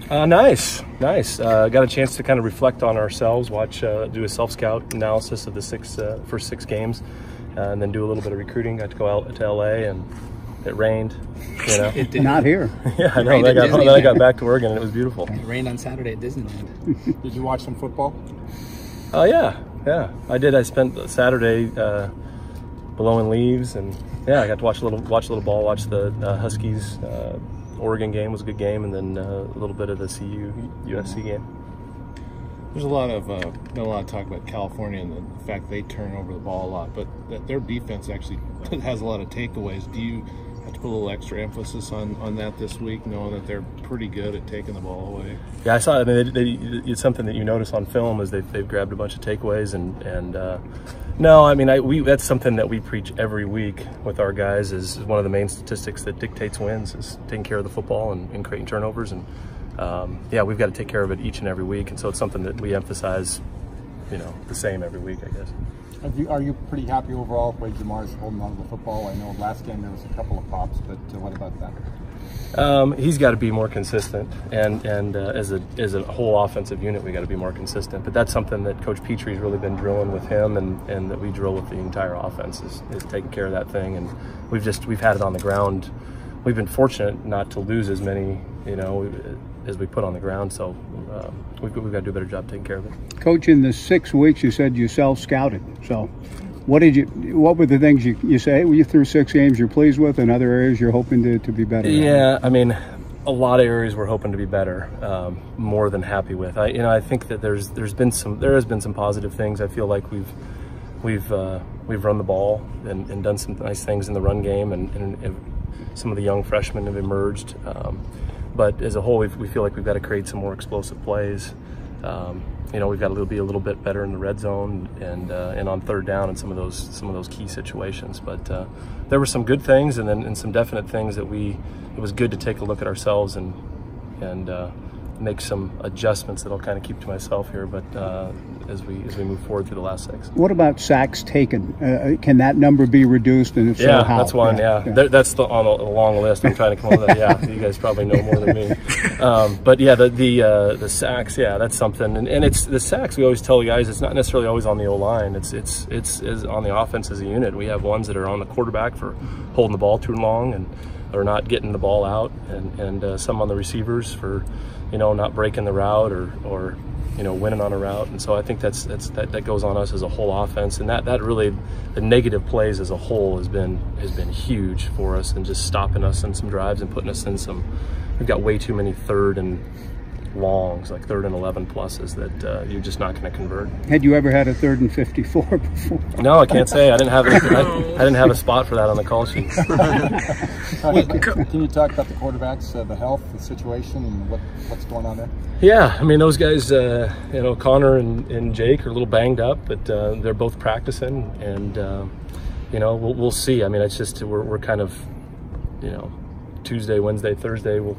Nice. Got a chance to kind of reflect on ourselves, do a self-scout analysis of the first six games, and then do a little bit of recruiting. Got to go out to LA, and it rained. You know, It did. Not here. Yeah, I know. Then I got back to Oregon, and it was beautiful. It rained on Saturday at Disneyland. Did you watch some football? Oh yeah, I did. I spent Saturday blowing leaves, and yeah, I got to watch a little ball. Watch the Huskies. Oregon game was a good game, and then a little bit of the USC game. There's been a lot of talk about California and the fact they turn over the ball a lot, but their defense actually has a lot of takeaways. Do you have to put a little extra emphasis on that this week, knowing that they're pretty good at taking the ball away? Yeah, I saw it. I mean, it's something that you notice on film is they've grabbed a bunch of takeaways, and no, I mean, that's something that we preach every week with our guys. Is one of the main statistics that dictates wins is taking care of the football and creating turnovers, and yeah, we've got to take care of it each and every week, and so it's something that we emphasize, the same every week, I guess. Are you pretty happy overall with the way Jamar's holding on to the football? I know last game there was a couple of pops, but what about that? He's got to be more consistent, and as a whole offensive unit, we got to be more consistent. But that's something that Coach Petrie's really been drilling with him, and that we drill with the entire offense is taking care of that thing. And we've had it on the ground. We've been fortunate not to lose as many, as we put on the ground. So we've got to do a better job taking care of it. Coach, in the 6 weeks, you said you self-scouted. So what were the things you say? Were you through 6 games you're pleased with, and other areas you're hoping to be better at? Yeah, I mean, a lot of areas we're hoping to be better, more than happy with. I think that there has been some positive things. I feel like we've run the ball and done some nice things in the run game, and some of the young freshmen have emerged. But as a whole, we feel like we've got to create some more explosive plays. We've got to be a little bit better in the red zone and on third down in some of those key situations. But there were some good things, and some definite things that it was good to take a look at ourselves and make some adjustments that I'll kind of keep to myself here. But as we move forward through the last 6. What about sacks taken? Can that number be reduced, and if so, how? That's one. Yeah. That's on a long list. I'm trying to come up with that. Yeah, you guys probably know more than me. But yeah, the sacks. Yeah, that's something. And it's the sacks. We always tell the guys it's not necessarily always on the O-line. It's on the offense as a unit. We have ones that are on the quarterback for holding the ball too long and or not getting the ball out, and some on the receivers for not breaking the route or winning on a route. And so I think that goes on us as a whole offense, and that really, the negative plays as a whole has been huge for us, and just stopping us in some drives and putting us in some. We've got way too many third and longs, like 3rd and 11 pluses that you're just not going to convert. Had you ever had a 3rd and 54 before? No, I can't say. I didn't have a spot for that on the call sheet. Can you talk about the quarterbacks, the health, the situation, and what's going on there? Yeah, I mean, those guys, Connor and Jake are a little banged up, but they're both practicing, and we'll see. I mean, it's just we're kind of, Tuesday, Wednesday, Thursday, we're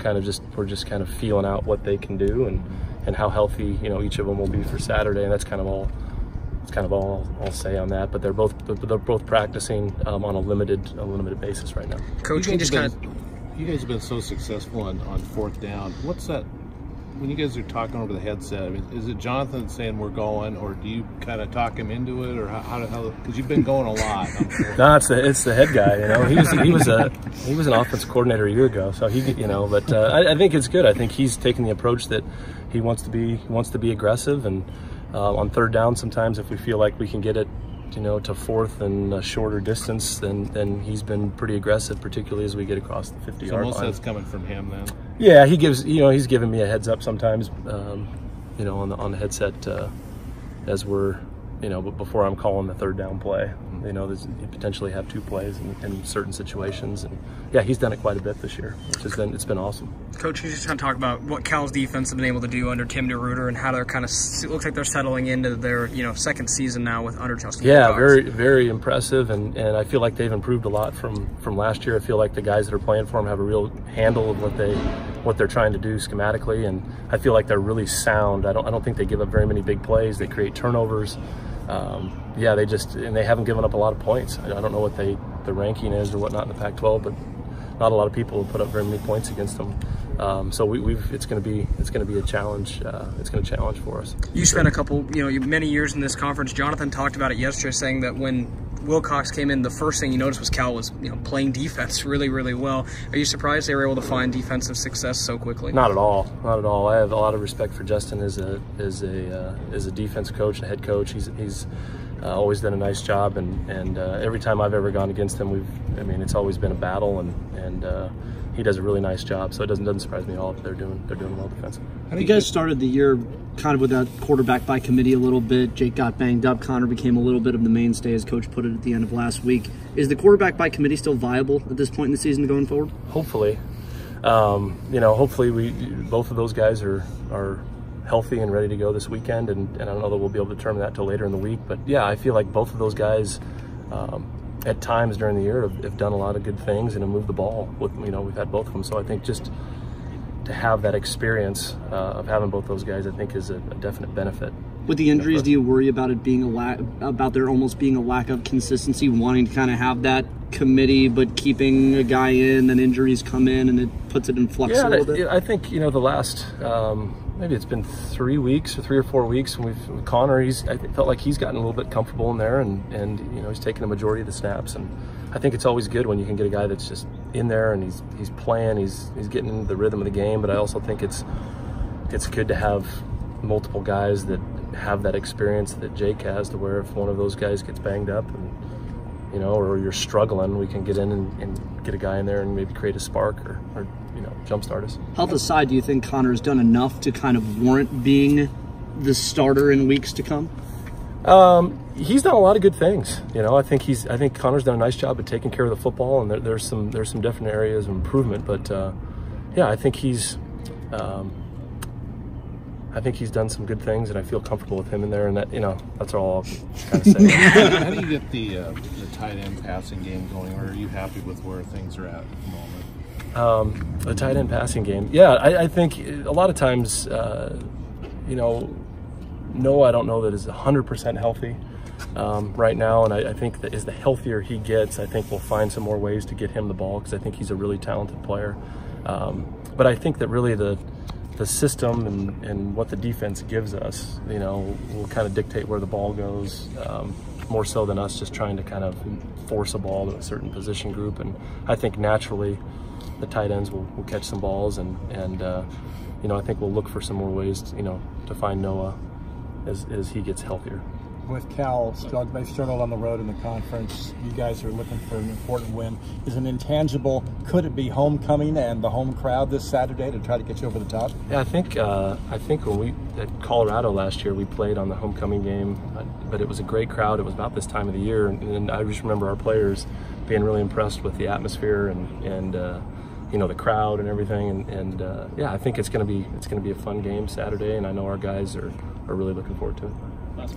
just kind of feeling out what they can do and how healthy each of them will be for Saturday, and that's kind of all I'll say on that. But they're both practicing on a limited basis right now. Coach, you guys have been so successful on 4th down. What's that? When you guys are talking over the headset, I mean, is it Jonathan saying we're going, or do you kind of talk him into it, or how? Because you've been going a lot. No, it's the head guy. He was an offense coordinator a year ago, so But I think it's good. I think he's taking the approach that he wants to be aggressive, and on 3rd down, sometimes if we feel like we can get it, to 4th and a shorter distance, then he's been pretty aggressive, particularly as we get across the 50-yard line. So most of that's coming from him then? Yeah, he's given me a heads up sometimes, on the headset as we're, before I'm calling the 3rd down play. You potentially have 2 plays in certain situations, and yeah, he's done it quite a bit this year, which it's been awesome. Coach, you just kind of talk about what Cal's defense has been able to do under Tim DeRuyter, and how they're kind of, it looks like they're settling into their 2nd season now with under Justin. Yeah, very, very impressive, and I feel like they've improved a lot from last year. I feel like the guys that are playing for them have a real handle of what they're trying to do schematically, and I feel like they're really sound. I don't think they give up very many big plays. They create turnovers. They haven't given up a lot of points. I don't know what the ranking is or whatnot in the Pac-12, but not a lot of people will put up very many points against them. So it's going to be a challenge. It's going to challenge for us. You spent a couple, many years in this conference. Jonathan talked about it yesterday, saying that when Wilcox came in, the first thing you noticed was Cal was playing defense really, really well. Are you surprised they were able to find defensive success so quickly? Not at all. Not at all. I have a lot of respect for Justin as a defense coach, a head coach. He's always done a nice job, and every time I've ever gone against him, it's always been a battle, and he does a really nice job. So it doesn't surprise me at all that they're doing well defensively. You guys started the year kind of with that quarterback by committee a little bit. Jake got banged up. Connor became a little bit of the mainstay, as Coach put it at the end of last week. Is the quarterback by committee still viable at this point in the season going forward? Hopefully. Hopefully both of those guys are healthy and ready to go this weekend, and I don't know that we'll be able to determine that till later in the week. But yeah, I feel like both of those guys at times during the year have done a lot of good things and have moved the ball. We've had both of them, so I think just to have that experience of having both those guys, I think, is a definite benefit. With the injuries, do you worry about it being about there almost being a lack of consistency, wanting to kind of have that committee, but keeping a guy in, then injuries come in, and it puts it in flux a little bit? I think the last maybe it's been 3 weeks or 3 or 4 weeks, and with Connor, I felt like he's gotten a little bit comfortable in there, and he's taken a majority of the snaps, and I think it's always good when you can get a guy that's just in there and he's playing, he's getting into the rhythm of the game. But I also think it's good to have multiple guys that have that experience that Jake has, to where if one of those guys gets banged up and or you're struggling, we can get in and get a guy in there and maybe create a spark or jumpstart us. Health aside, do you think Connor's done enough to kind of warrant being the starter in weeks to come? He's done a lot of good things. I think Connor's done a nice job of taking care of the football, and there's some definite areas of improvement. But yeah, I think he's done some good things, and I feel comfortable with him in there. And that's all I'll kind of say. How do you get the tight end passing game going, or are you happy with where things are at the moment? The tight end passing game. Yeah, I think a lot of times, Noah, I don't know that is 100% healthy right now, and I think that as the healthier he gets, I think we'll find some more ways to get him the ball, because I think he's a really talented player. But I think that really the system and what the defense gives us, will kind of dictate where the ball goes, more so than us just trying to kind of force a ball to a certain position group. And I think naturally the tight ends will catch some balls, and I think we'll look for some more ways to find Noah as he gets healthier. With Cal, they struggled on the road in the conference. You guys are looking for an important win. Is an intangible, could it be homecoming and the home crowd this Saturday to try to get you over the top? Yeah, I think when we at Colorado last year, we played on the homecoming game, but it was a great crowd. It was about this time of the year, and I just remember our players being really impressed with the atmosphere and the crowd and everything. And yeah, I think it's going to be a fun game Saturday, and I know our guys are really looking forward to it.